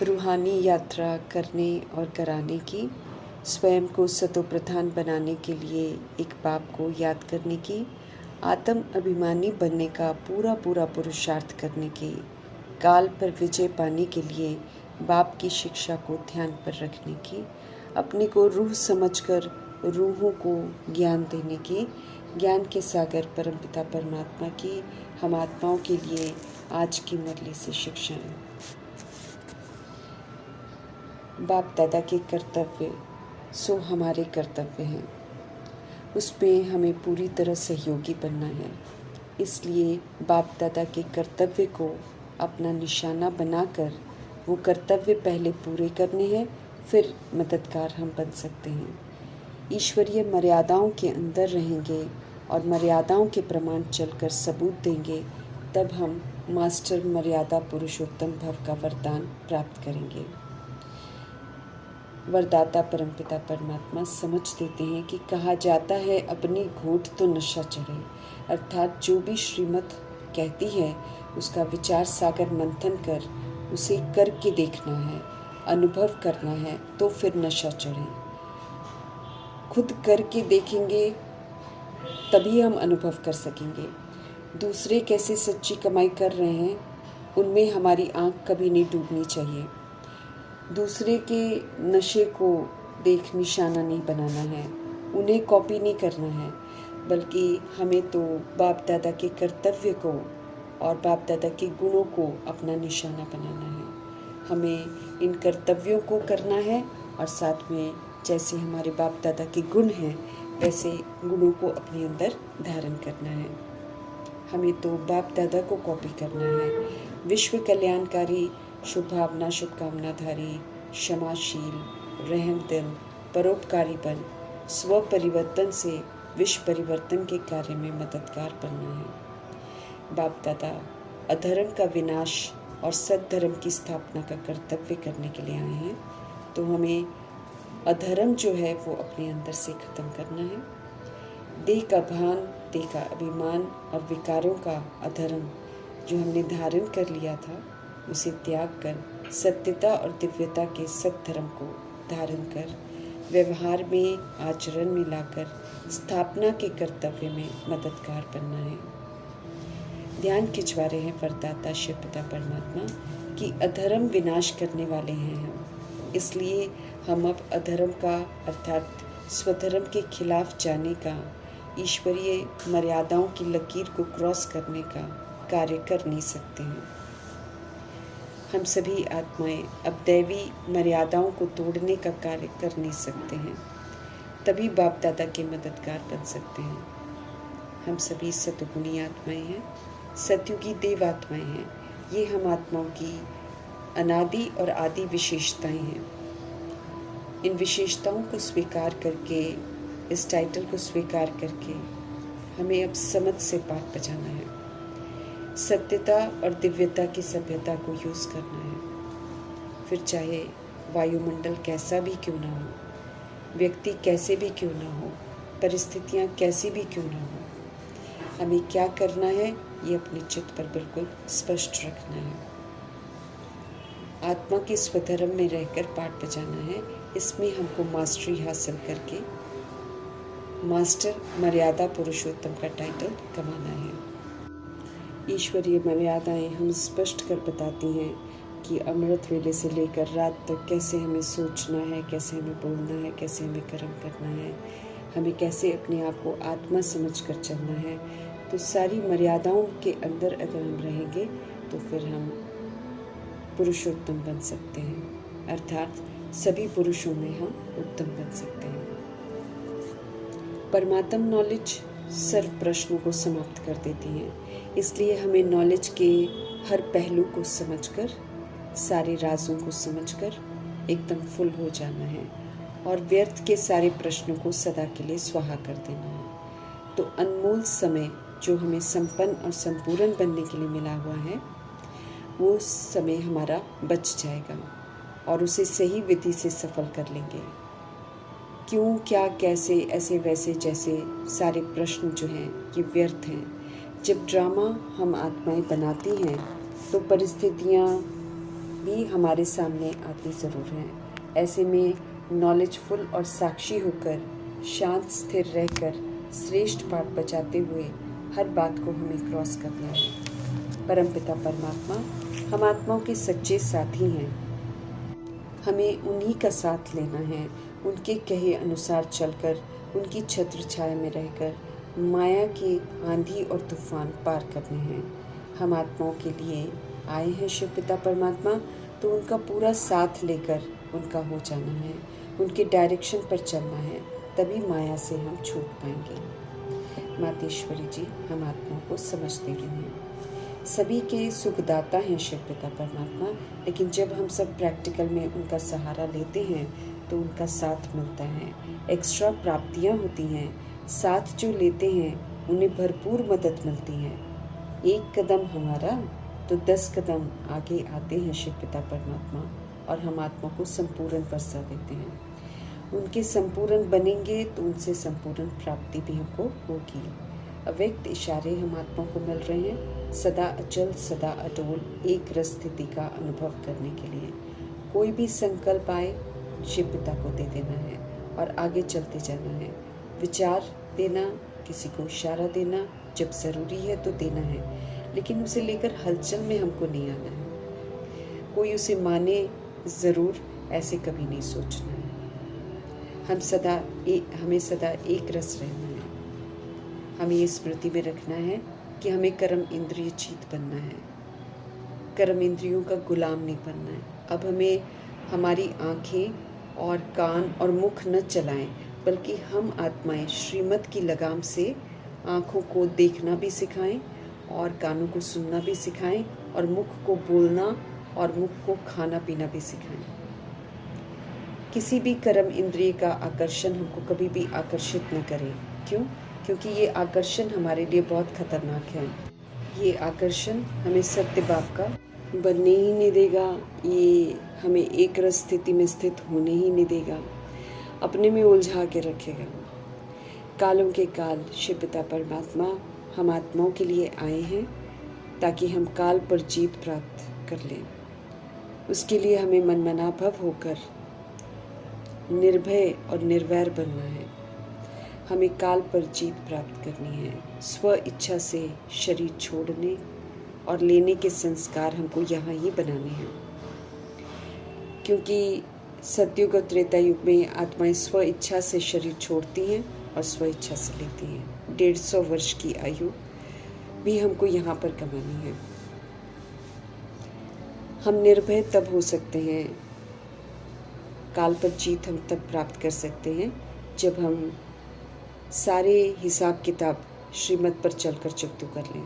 रूहानी यात्रा करने और कराने की, स्वयं को सतोप्रधान बनाने के लिए एक बाप को याद करने की, आत्म अभिमानी बनने का पूरा पूरा पुरुषार्थ करने की, काल पर विजय पाने के लिए बाप की शिक्षा को ध्यान पर रखने की, अपने को रूह समझकर रूहों को ज्ञान देने की, ज्ञान के सागर परमपिता परमात्मा की हम आत्माओं के लिए आज की मुरली से शिक्षाएं। बाप दादा के कर्तव्य सो हमारे कर्तव्य हैं, उसमें हमें पूरी तरह सहयोगी बनना है। इसलिए बाप दादा के कर्तव्य को अपना निशाना बनाकर वो कर्तव्य पहले पूरे करने हैं, फिर मददगार हम बन सकते हैं। ईश्वरीय मर्यादाओं के अंदर रहेंगे और मर्यादाओं के प्रमाण चलकर सबूत देंगे, तब हम मास्टर मर्यादा पुरुषोत्तम भव का वरदान प्राप्त करेंगे। वरदाता परमपिता परमात्मा समझ देते हैं कि कहा जाता है अपनी घोट तो नशा चढ़े, अर्थात जो भी श्रीमत कहती है उसका विचार सागर मंथन कर उसे करके देखना है, अनुभव करना है, तो फिर नशा चढ़े। खुद करके देखेंगे तभी हम अनुभव कर सकेंगे। दूसरे कैसे सच्ची कमाई कर रहे हैं उनमें हमारी आंख कभी नहीं डूबनी चाहिए। दूसरे के नशे को देख निशाना नहीं बनाना है, उन्हें कॉपी नहीं करना है, बल्कि हमें तो बाप दादा के कर्तव्य को और बाप दादा के गुणों को अपना निशाना बनाना है। हमें इन कर्तव्यों को करना है और साथ में जैसे हमारे बाप दादा के गुण हैं वैसे गुणों को अपने अंदर धारण करना है। हमें तो बाप दादा को कॉपी करना है। विश्व कल्याणकारी, शुभ भावना, शुभकामनाधारी, क्षमाशील, रहम दिल, परोपकारी बन स्व परिवर्तन से विश्व परिवर्तन के कार्य में मददगार बनना है। बाप दादा अधर्म का विनाश और सद्धर्म की स्थापना का कर्तव्य करने के लिए आए हैं, तो हमें अधर्म जो है वो अपने अंदर से खत्म करना है। देह का भान, देह का अभिमान और विकारों का अधर्म जो हमने धारण कर लिया था उसे त्याग कर सत्यता और दिव्यता के सद्धर्म को धारण कर व्यवहार में, आचरण में लाकर स्थापना के कर्तव्य में मददगार बनना है। ध्यान खिंचवा रहे हैं वरदाता शिव पिता परमात्मा कि अधर्म विनाश करने वाले हैं हम, इसलिए हम अब अधर्म का अर्थात स्वधर्म के खिलाफ जाने का, ईश्वरीय मर्यादाओं की लकीर को क्रॉस करने का कार्य कर नहीं सकते हैं। हम सभी आत्माएं अब दैवी मर्यादाओं को तोड़ने का कार्य कर नहीं सकते हैं, तभी बाप दादा के मददगार बन सकते हैं। हम सभी सतगुणी आत्माएं हैं, सतयुगी देव आत्माएं हैं। ये हम आत्माओं की अनादि और आदि विशेषताएं हैं। इन विशेषताओं को स्वीकार करके, इस टाइटल को स्वीकार करके हमें अब समझ से पाठ बजाना है। सत्यता और दिव्यता की सभ्यता को यूज़ करना है। फिर चाहे वायुमंडल कैसा भी क्यों ना हो, व्यक्ति कैसे भी क्यों ना हो, परिस्थितियाँ कैसी भी क्यों ना हो, हमें क्या करना है ये अपने चित्त पर बिल्कुल स्पष्ट रखना है। आत्मा के स्वधर्म में रहकर पाठ बजाना है। इसमें हमको मास्टरी हासिल करके मास्टर मर्यादा पुरुषोत्तम का टाइटल कमाना है। ईश्वरीय मर्यादाएं हम स्पष्ट कर बताती हैं कि अमृत वेले से लेकर रात तक कैसे हमें सोचना है, कैसे हमें बोलना है, कैसे हमें कर्म करना है, हमें कैसे अपने आप को आत्मा समझ कर चलना है। तो सारी मर्यादाओं के अंदर अगर हम रहेंगे तो फिर हम पुरुषोत्तम बन सकते हैं, अर्थात सभी पुरुषों में हम उत्तम बन सकते हैं। परमात्म नॉलेज सर्व प्रश्नों को समाप्त कर देती है, इसलिए हमें नॉलेज के हर पहलू को समझकर, सारे राजों को समझकर एकदम फुल हो जाना है और व्यर्थ के सारे प्रश्नों को सदा के लिए स्वाहा कर देना है। तो अनमोल समय जो हमें संपन्न और संपूर्ण बनने के लिए मिला हुआ है वो समय हमारा बच जाएगा और उसे सही विधि से सफल कर लेंगे। क्यों, क्या, कैसे, ऐसे वैसे जैसे सारे प्रश्न जो हैं ये व्यर्थ हैं। जब ड्रामा हम आत्माएं बनाती हैं तो परिस्थितियाँ भी हमारे सामने आती ज़रूर हैं। ऐसे में नॉलेजफुल और साक्षी होकर, शांत स्थिर रहकर, श्रेष्ठ पाठ बजाते हुए हर बात को हमें क्रॉस करना है। परमपिता परमात्मा हम आत्माओं के सच्चे साथी हैं। हमें उन्हीं का साथ लेना है, उनके कहे अनुसार चलकर, उनकी छत्र छाया में रहकर माया के आंधी और तूफान पार करने हैं। हम आत्माओं के लिए आए हैं शिव पिता परमात्मा, तो उनका पूरा साथ लेकर उनका हो जाना है, उनके डायरेक्शन पर चलना है, तभी माया से हम छूट पाएंगे। मातेश्वरी जी हम आत्माओं को समझ दे रहे हैं। सभी के सुखदाता हैं शिव पिता परमात्मा, लेकिन जब हम सब प्रैक्टिकल में उनका सहारा लेते हैं तो उनका साथ मिलता है, एक्स्ट्रा प्राप्तियां होती हैं। साथ जो लेते हैं उन्हें भरपूर मदद मिलती है। एक कदम हमारा तो 10 कदम आगे आते हैं शिव पिता परमात्मा, और हम आत्मा को संपूर्ण वर्षा देते हैं। उनके संपूर्ण बनेंगे तो उनसे संपूर्ण प्राप्ति भी हमको होगी। अव्यक्त इशारे हम आत्मा को मिल रहे हैं, सदा अचल सदा अटोल एक रस स्थिति का अनुभव करने के लिए। कोई भी संकल्प आए शिव पिता को दे देना है और आगे चलते जाना है। विचार देना, किसी को इशारा देना जब ज़रूरी है तो देना है, लेकिन उसे लेकर हलचल में हमको नहीं आना है। कोई उसे माने ज़रूर, ऐसे कभी नहीं सोचना है। हमें सदा एक रस रहना है। हमें ये स्मृति में रखना है कि हमें कर्म इंद्रिय जीत बनना है, कर्म इंद्रियों का गुलाम नहीं बनना है। अब हमें हमारी आँखें और कान और मुख न चलाएं, बल्कि हम आत्माएं श्रीमत की लगाम से आँखों को देखना भी सिखाएं और कानों को सुनना भी सिखाएं और मुख को बोलना और मुख को खाना पीना भी सिखाएं। किसी भी कर्म इंद्रिय का आकर्षण हमको कभी भी आकर्षित न करे। क्यों? क्योंकि ये आकर्षण हमारे लिए बहुत खतरनाक है। ये आकर्षण हमें सत्य बाप का बनने ही नहीं देगा, ये हमें एक रस स्थिति में स्थित होने ही नहीं देगा, अपने में उलझा के रखेगा। कालों के काल शिव पिता परमात्मा हम आत्माओं के लिए आए हैं ताकि हम काल पर जीत प्राप्त कर लें। उसके लिए हमें मनमनाभव होकर निर्भय और निर्वैर बनना है। हमें काल पर जीत प्राप्त करनी है। स्व इच्छा से शरीर छोड़ने और लेने के संस्कार हमको यहाँ ही बनाने हैं, क्योंकि सतयुग और त्रेता युग में आत्माएं स्व इच्छा से शरीर छोड़ती हैं और स्व इच्छा से लेती हैं। 150 वर्ष की आयु भी हमको यहाँ पर कमानी है। हम निर्भय तब हो सकते हैं, काल पर जीत हम तब प्राप्त कर सकते हैं जब हम सारे हिसाब किताब श्रीमत पर चलकर चुकतू कर लें।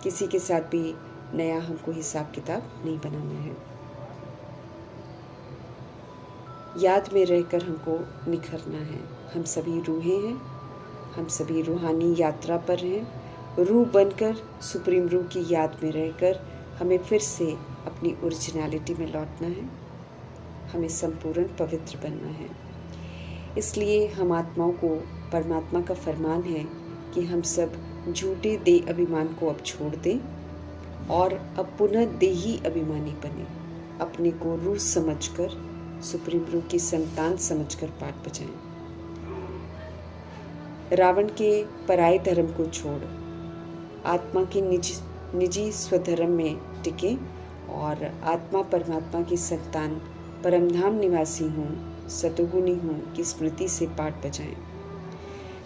किसी के साथ भी नया हमको हिसाब किताब नहीं बनाना है। याद में रहकर हमको निखरना है। हम सभी रूहें हैं, हम सभी रूहानी यात्रा पर हैं। रूह बनकर सुप्रीम रूह की याद में रहकर हमें फिर से अपनी ओरिजिनलिटी में लौटना है। हमें संपूर्ण पवित्र बनना है। इसलिए हम आत्माओं को परमात्मा का फरमान है कि हम सब झूठे देह अभिमान को अब छोड़ दें और अब पुनः देही अभिमानी बने। अपने को रूह समझकर, सुप्रीम रूह की संतान समझकर पाठ बजाएं। रावण के पराये धर्म को छोड़ आत्मा की निजी स्वधर्म में टिके और आत्मा परमात्मा की संतान परमधाम निवासी हूँ, सतोगुणी हूँ की स्मृति से पाठ बजाएं।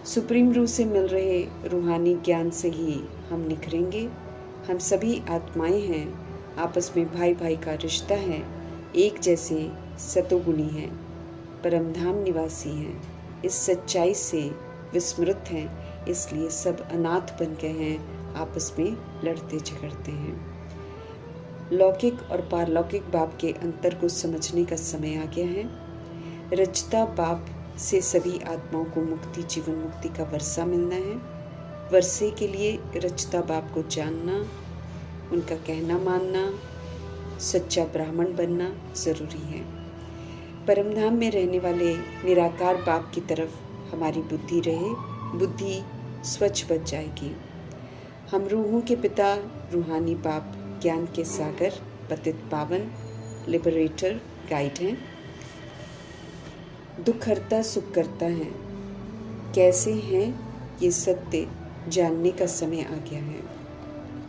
सुप्रीम रूह से मिल रहे रूहानी ज्ञान से ही हम निखरेंगे। हम सभी आत्माएं हैं, आपस में भाई भाई का रिश्ता है, एक जैसे सतोगुणी हैं, परमधाम निवासी हैं। इस सच्चाई से विस्मृत हैं, इसलिए सब अनाथ बन गए हैं, आपस में लड़ते झगड़ते हैं। लौकिक और पारलौकिक बाप के अंतर को समझने का समय आ गया है। रजता बाप से सभी आत्माओं को मुक्ति, जीवन मुक्ति का वर्षा मिलना है। वर्षे के लिए रजता बाप को जानना, उनका कहना मानना, सच्चा ब्राह्मण बनना जरूरी है। परमधाम में रहने वाले निराकार बाप की तरफ हमारी बुद्धि रहे, बुद्धि स्वच्छ बच जाएगी। हम रूहों के पिता रूहानी बाप, ज्ञान के सागर, पतित पावन, लिबरेटर गाइड हैं। दुख हरता सुख करता है, कैसे हैं ये सत्य जानने का समय आ गया है,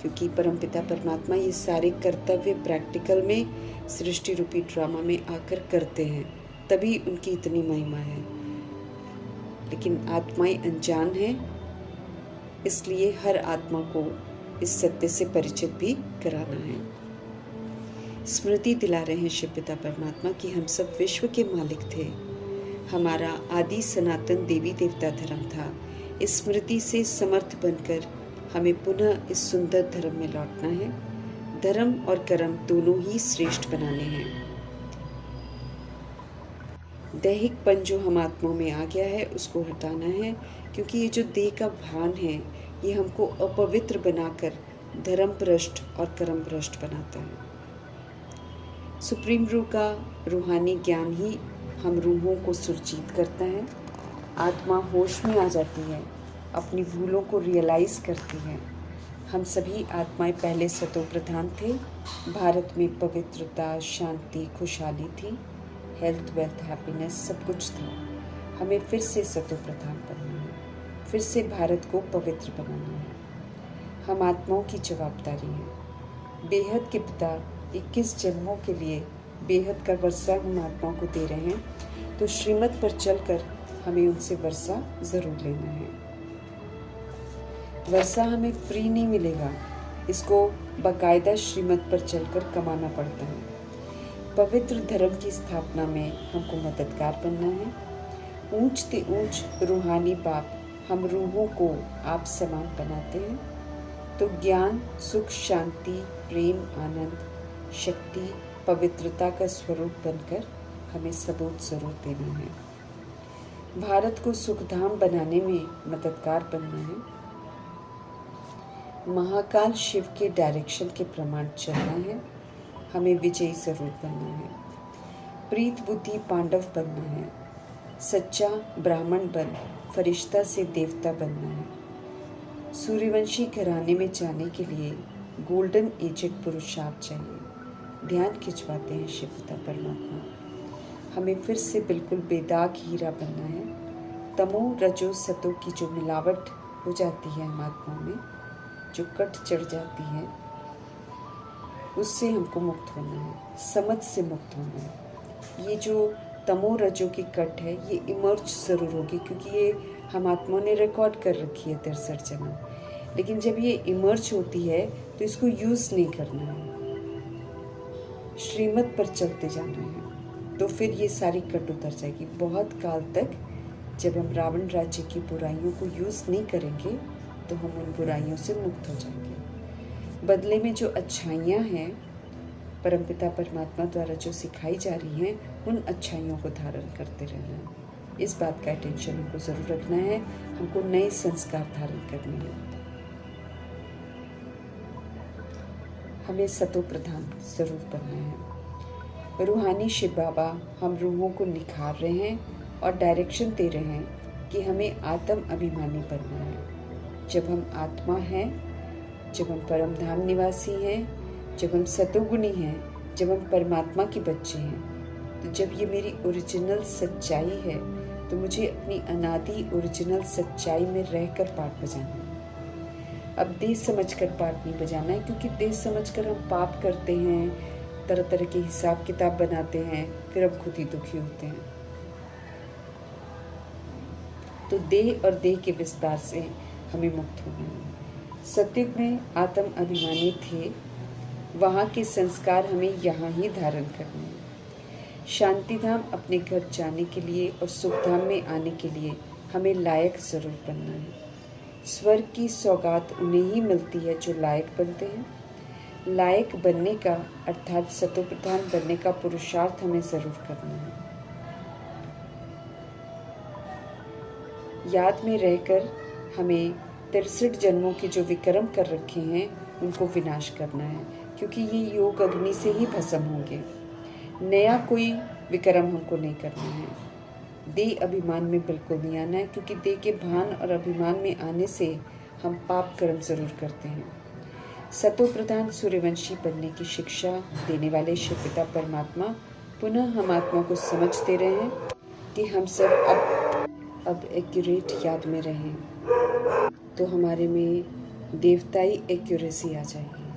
क्योंकि परमपिता परमात्मा ये सारे कर्तव्य प्रैक्टिकल में सृष्टि रूपी ड्रामा में आकर करते हैं, तभी उनकी इतनी महिमा है। लेकिन आत्माएं अनजान हैं, इसलिए हर आत्मा को इस सत्य से परिचित भी कराना है। स्मृति दिला रहे हैं शिव पिता परमात्मा कि हम सब विश्व के मालिक थे, हमारा आदि सनातन देवी देवता धर्म था। इस स्मृति से समर्थ बनकर हमें पुनः इस सुंदर धर्म में लौटना है। धर्म और कर्म दोनों ही श्रेष्ठ बनाने हैं। दैहिकपन जो हम आत्माओं में आ गया है उसको हटाना है, क्योंकि ये जो देह का भान है ये हमको अपवित्र बनाकर धर्म भ्रष्ट और कर्म भ्रष्ट बनाता है। सुप्रीम रूह का रूहानी ज्ञान ही हम रूहों को सुरजीत करता है। आत्मा होश में आ जाती है, अपनी भूलों को रियलाइज करती है। हम सभी आत्माएं पहले सतो प्रधान थे। भारत में पवित्रता, शांति, खुशहाली थी, हेल्थ, वेल्थ, हैप्पीनेस सब कुछ था। हमें फिर से सतो प्रधान बनना है, फिर से भारत को पवित्र बनाना है। हम आत्माओं की जवाबदारी है। बेहद के पिता 21 जन्मों के लिए बेहद का वर्षा हम आत्माओं को दे रहे हैं, तो श्रीमत पर चलकर हमें उनसे वर्षा ज़रूर लेना है। वर्षा हमें फ्री नहीं मिलेगा, इसको बाकायदा श्रीमत पर चलकर कमाना पड़ता है। पवित्र धर्म की स्थापना में हमको मददगार बनना है। ऊंच से ऊंच रूहानी बाप हम रूहों को आप समान बनाते हैं, तो ज्ञान, सुख, शांति, प्रेम, आनंद, शक्ति, पवित्रता का स्वरूप बनकर हमें सबूत जरूर देना है। भारत को सुखधाम बनाने में मददगार बनना है। महाकाल शिव के डायरेक्शन के प्रमाण चलना है। हमें विजयी जरूर बनना है। प्रीत बुद्धि पांडव बनना है। सच्चा ब्राह्मण बन फरिश्ता से देवता बनना है। सूर्यवंशी घराने में जाने के लिए गोल्डन एजेड पुरुषार्थ चाहिए। ध्यान खिंचवाते हैं शिव पिता परमात्मा। हमें फिर से बिल्कुल बेदाग हीरा बनना है। तमो रजो सतो की जो मिलावट हो जाती है हम आत्मा में, जो कट चढ़ जाती है, उससे हमको मुक्त होना है, समझ से मुक्त होना है। ये जो तमो रजो की कट है ये इमर्ज ज़रूर होगी, क्योंकि ये हम आत्माओं ने रिकॉर्ड कर रखी है 63 जन्म। लेकिन जब ये इमर्ज होती है तो इसको यूज़ नहीं करना है, श्रीमत पर चलते जाना है, तो फिर ये सारी कट उतर जाएगी। बहुत काल तक जब हम रावण राज्य की बुराइयों को यूज़ नहीं करेंगे तो हम उन बुराइयों से मुक्त हो जाएंगे। बदले में जो अच्छाइयाँ हैं परमपिता परमात्मा द्वारा जो सिखाई जा रही हैं, उन अच्छाइयों को धारण करते रहना है। इस बात का अटेंशन हमको ज़रूर रखना है। हमको नए संस्कार धारण करने हैं। हमें सतो प्रधान जरूर बनना है। रूहानी शिव बाबा हम रूहों को निखार रहे हैं और डायरेक्शन दे रहे हैं कि हमें आत्म अभिमानी बनना है। जब हम आत्मा हैं, जब हम परम धाम निवासी हैं, जब हम सतोगुणी हैं, जब हम परमात्मा के बच्चे हैं, तो जब ये मेरी ओरिजिनल सच्चाई है तो मुझे अपनी अनादि ओरिजिनल सच्चाई में रहकर पाठ बजाना है। अब देश समझकर पाठ नहीं बजाना है, क्योंकि देश समझकर हम पाप करते हैं, तरह तरह के हिसाब किताब बनाते हैं, फिर हम खुद ही दुखी होते हैं। तो देह और देह के विस्तार से हमें मुक्त होना है। सत्युग में आत्म अभिमानी थे, वहाँ के संस्कार हमें यहाँ ही धारण करने हैं। शांतिधाम अपने घर जाने के लिए और सुखधाम में आने के लिए हमें लायक जरूर बनना है। स्वर्ग की सौगात उन्हें ही मिलती है जो लायक बनते हैं। लायक बनने का अर्थात सतोप्रधान बनने का पुरुषार्थ हमें जरूर करना है। याद में रहकर हमें 63 जन्मों के जो विक्रम कर रखे हैं उनको विनाश करना है, क्योंकि ये योग अग्नि से ही भस्म होंगे। नया कोई विक्रम हमको नहीं करना है। देह अभिमान में बिल्कुल नहीं आना है, क्योंकि देह के भान और अभिमान में आने से हम पाप कर्म जरूर करते हैं। सतो प्रधान सूर्यवंशी बनने की शिक्षा देने वाले शिव पिता परमात्मा पुनः हम आत्मा को समझ दे रहे हैं कि हम सब अब एक्यूरेट याद में रहें, तो हमारे में देवताई एक्यूरेसी आ जाएगी,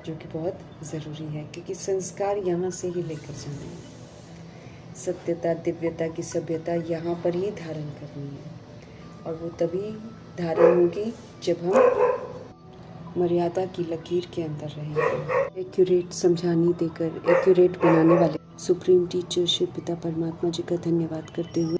जो कि बहुत ज़रूरी है, क्योंकि संस्कार यहाँ से ही लेकर जाना है। सत्यता, दिव्यता की सभ्यता यहाँ पर ही धारण करनी है, और वो तभी धारण होगी जब हम मर्यादा की लकीर के अंदर रहेंगे। एक्यूरेट समझाने देकर एक्यूरेट बनाने वाले सुप्रीम टीचर शिव पिता परमात्मा जी का धन्यवाद करते हुए